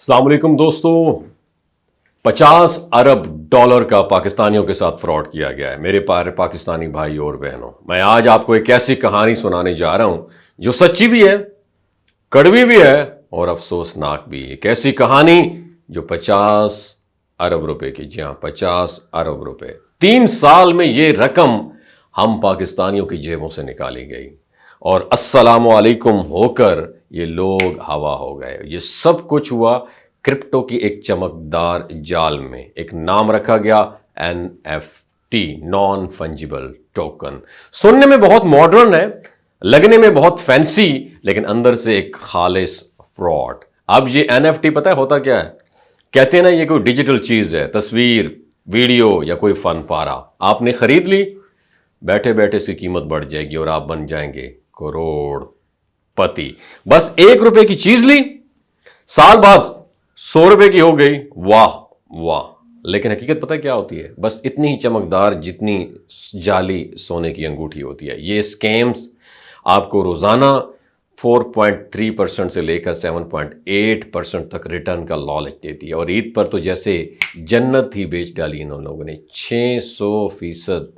السلام علیکم دوستو، 50 ارب ڈالر کا پاکستانیوں کے ساتھ فراڈ کیا گیا ہے میرے پیارے پاکستانی بھائی اور بہنوں۔ میں آج آپ کو ایک ایسی کہانی سنانے جا رہا ہوں جو سچی بھی ہے، کڑوی بھی ہے اور افسوسناک بھی۔ ایک ایسی کہانی جو 50 ارب روپے کی، جی ہاں 50 ارب روپے، 3 سال میں یہ رقم ہم پاکستانیوں کی جیبوں سے نکالی گئی اور السلام علیکم ہو کر یہ لوگ ہوا ہو گئے۔ یہ سب کچھ ہوا کرپٹو کی ایک چمکدار جال میں۔ ایک نام رکھا گیا NFT، نان فنجیبل ٹوکن۔ سننے میں بہت ماڈرن ہے، لگنے میں بہت فینسی، لیکن اندر سے ایک خالص فراڈ۔ اب یہ NFT پتہ ہے ہوتا کیا ہے؟ کہتے ہیں نا یہ کوئی ڈیجیٹل چیز ہے، تصویر، ویڈیو یا کوئی فن پارہ۔ آپ نے خرید لی، بیٹھے بیٹھے اس کی قیمت بڑھ جائے گی اور آپ بن جائیں گے کروڑ پتی۔ بس 1 روپے کی چیز لی، سال بعد 100 روپے کی ہو گئی، واہ واہ۔ لیکن حقیقت پتہ کیا ہوتی ہے؟ بس اتنی ہی چمکدار جتنی جعلی سونے کی انگوٹھی ہوتی ہے۔ یہ اسکیمز آپ کو روزانہ 4.3% سے لے کر 7.8% تک ریٹرن کا لالچ دیتی ہے، اور عید پر تو جیسے جنت ہی بیچ ڈالی ان لوگوں نے۔ 600%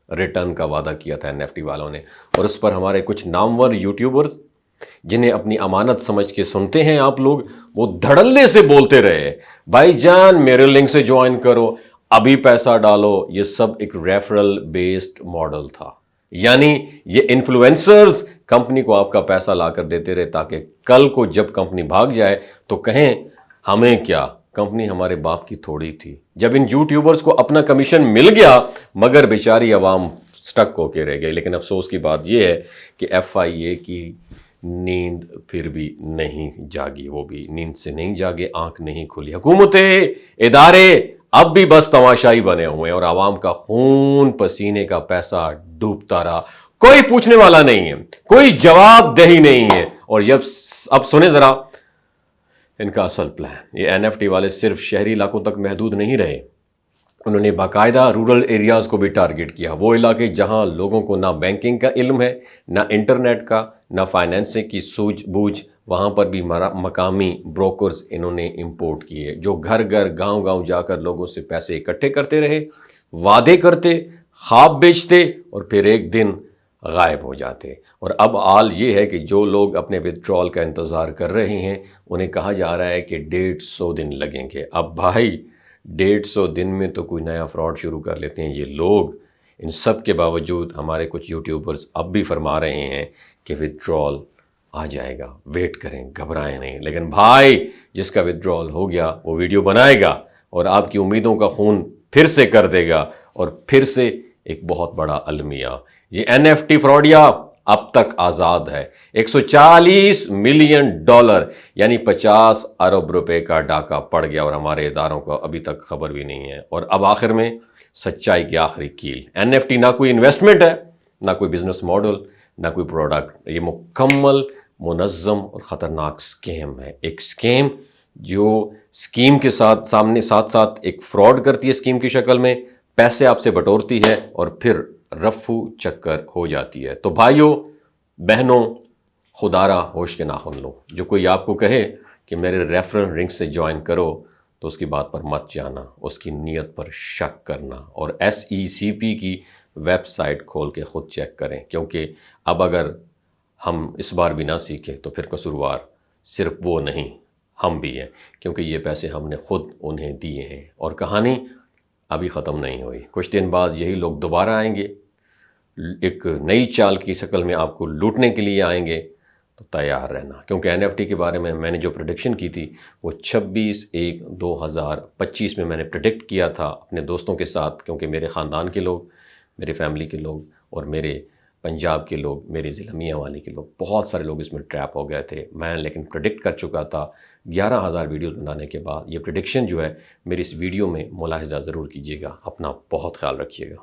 ریٹرن کا وعدہ کیا تھا NFT والوں نے، اور اس پر ہمارے کچھ نامور یوٹیوبرز جنہیں اپنی امانت سمجھ کے سنتے ہیں آپ لوگ، وہ دھڑلے سے بولتے رہے، بھائی جان میرے لنک سے جوائن کرو، ابھی پیسہ ڈالو۔ یہ سب ایک ریفرل بیسڈ ماڈل تھا، یعنی یہ انفلوئنسرز کمپنی کو آپ کا پیسہ لا کر دیتے رہے تاکہ کل کو جب کمپنی بھاگ جائے تو کہیں ہمیں کیا، کمپنی ہمارے باپ کی تھوڑی تھی۔ جب ان یوٹیوبرز کو اپنا کمیشن مل گیا مگر بیچاری عوام سٹک ہو کے رہ گئی۔ لیکن افسوس کی بات یہ ہے کہ FIA کی نیند پھر بھی نہیں جاگی، وہ بھی نیند سے نہیں جاگے، آنکھ نہیں کھلی۔ حکومتیں، ادارے اب بھی بس تماشائی بنے ہوئے ہیں اور عوام کا خون پسینے کا پیسہ ڈوبتا رہا۔ کوئی پوچھنے والا نہیں ہے، کوئی جواب دہی نہیں ہے۔ اور اب سنیں ذرا ان کا اصل پلان۔ یہ NFT والے صرف شہری علاقوں تک محدود نہیں رہے، انہوں نے باقاعدہ رورل ایریاز کو بھی ٹارگٹ کیا۔ وہ علاقے جہاں لوگوں کو نہ بینکنگ کا علم ہے، نہ انٹرنیٹ کا، نہ فائنینسنگ کی سوجھ بوجھ، وہاں پر بھی مقامی بروکرز انہوں نے امپورٹ کیے، جو گھر گھر گاؤں گاؤں جا کر لوگوں سے پیسے اکٹھے کرتے رہے، وعدے کرتے، خواب بیچتے اور پھر ایک دن غائب ہو جاتے۔ اور اب حال یہ ہے کہ جو لوگ اپنے ودڈرال کا انتظار کر رہے ہیں انہیں کہا جا رہا ہے کہ 150 دن لگیں گے۔ اب بھائی 150 دن میں تو کوئی نیا فراڈ شروع کر لیتے ہیں یہ لوگ۔ ان سب کے باوجود ہمارے کچھ یوٹیوبرز اب بھی فرما رہے ہیں کہ ودڈرال آ جائے گا، ویٹ کریں، گھبرائیں نہیں۔ لیکن بھائی جس کا ودڈرال ہو گیا وہ ویڈیو بنائے گا اور آپ کی امیدوں کا خون پھر سے کر دے گا، اور پھر سے ایک بہت بڑا المیہ۔ یہ NFT فراڈیا اب تک آزاد ہے۔ $140 ملین یعنی 50 ارب روپے کا ڈاکہ پڑ گیا، اور ہمارے اداروں کو ابھی تک خبر بھی نہیں ہے۔ اور اب آخر میں سچائی کی آخری کیل، NFT نہ کوئی انویسٹمنٹ ہے، نہ کوئی بزنس ماڈل، نہ کوئی پروڈکٹ۔ یہ مکمل منظم اور خطرناک سکیم ہے۔ ایک سکیم جو سکیم کے ساتھ ساتھ ایک فراڈ کرتی ہے، سکیم کی شکل میں پیسے آپ سے بٹورتی ہے اور پھر رفو چکر ہو جاتی ہے۔ تو بھائیوں بہنوں، خدارا ہوش کے ناخن لو۔ جو کوئی آپ کو کہے کہ میرے ریفرل لنک سے جوائن کرو تو اس کی بات پر مت جانا، اس کی نیت پر شک کرنا، اور SECP کی ویب سائٹ کھول کے خود چیک کریں، کیونکہ اب اگر ہم اس بار بھی نہ سیکھیں تو پھر قصوروار صرف وہ نہیں، ہم بھی ہیں، کیونکہ یہ پیسے ہم نے خود انہیں دیے ہیں۔ اور کہانی ابھی ختم نہیں ہوئی، کچھ دن بعد یہی لوگ دوبارہ آئیں گے، ایک نئی چال کی شکل میں آپ کو لوٹنے کے لیے آئیں گے۔ تو تیار رہنا، کیونکہ NFT کے بارے میں نے جو پریڈکشن کی تھی وہ 26/1/2025 میں نے پریڈکٹ کیا تھا اپنے دوستوں کے ساتھ، کیونکہ میرے خاندان کے لوگ، میرے فیملی کے لوگ اور میرے پنجاب کے لوگ، میرے ضلع میاں والی کے لوگ، بہت سارے لوگ اس میں ٹریپ ہو گئے تھے۔ میں لیکن پریڈکٹ کر چکا تھا 11,000 ویڈیوز بنانے کے بعد۔ یہ پریڈکشن جو ہے میری اس ویڈیو میں ملاحظہ ضرور کیجیے گا۔ اپنا بہت خیال رکھیے گا۔